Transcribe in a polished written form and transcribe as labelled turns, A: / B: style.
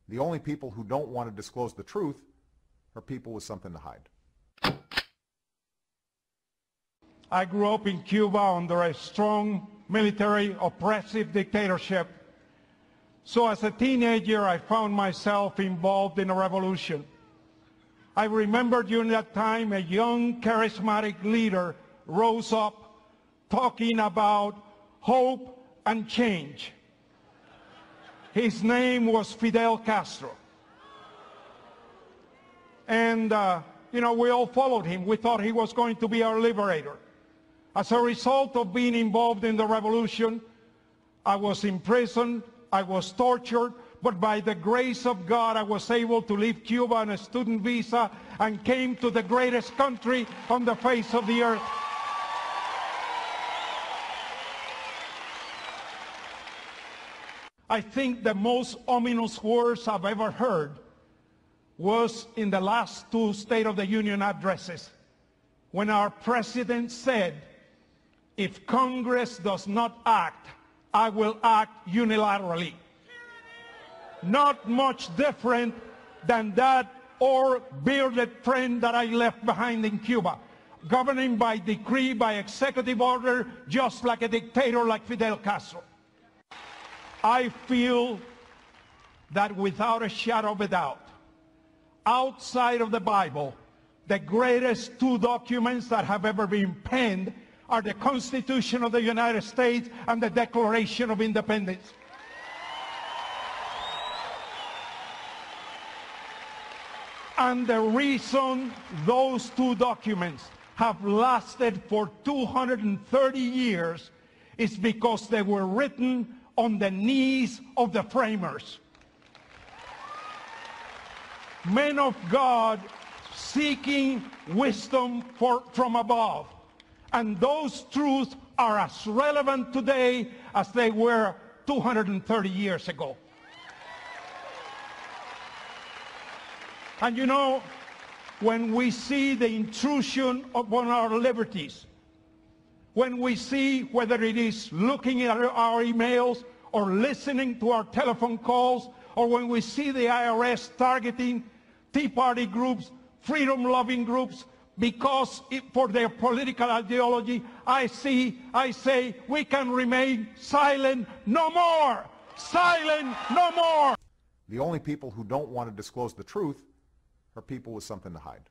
A: The only people who don't want to disclose the truth are people with something to hide.
B: I grew up in Cuba under a strong military oppressive dictatorship. So as a teenager, I found myself involved in a revolution. I remember during that time a young charismatic leader rose up talking about hope and change. His name was Fidel Castro. And, we all followed him. We thought he was going to be our liberator. As a result of being involved in the revolution, I was imprisoned, I was tortured, but by the grace of God, I was able to leave Cuba on a student visa and came to the greatest country on the face of the earth. I think the most ominous words I've ever heard was in the last two State of the Union addresses, when our president said, "If Congress does not act, I will act unilaterally." Not much different than that or bearded friend that I left behind in Cuba, governing by decree, by executive order, just like a dictator like Fidel Castro. I feel that without a shadow of a doubt, outside of the Bible, the greatest two documents that have ever been penned are the Constitution of the United States and the Declaration of Independence. And the reason those two documents have lasted for 230 years is because they were written on the knees of the framers. Men of God seeking wisdom from above. And those truths are as relevant today as they were 230 years ago. And when we see the intrusion upon our liberties, when we see whether it is looking at our emails or listening to our telephone calls, or when we see the IRS targeting Tea Party groups, freedom-loving groups, because for their political ideology, I say we can remain silent no more. Silent no more.
A: The only people who don't want to disclose the truth are people with something to hide.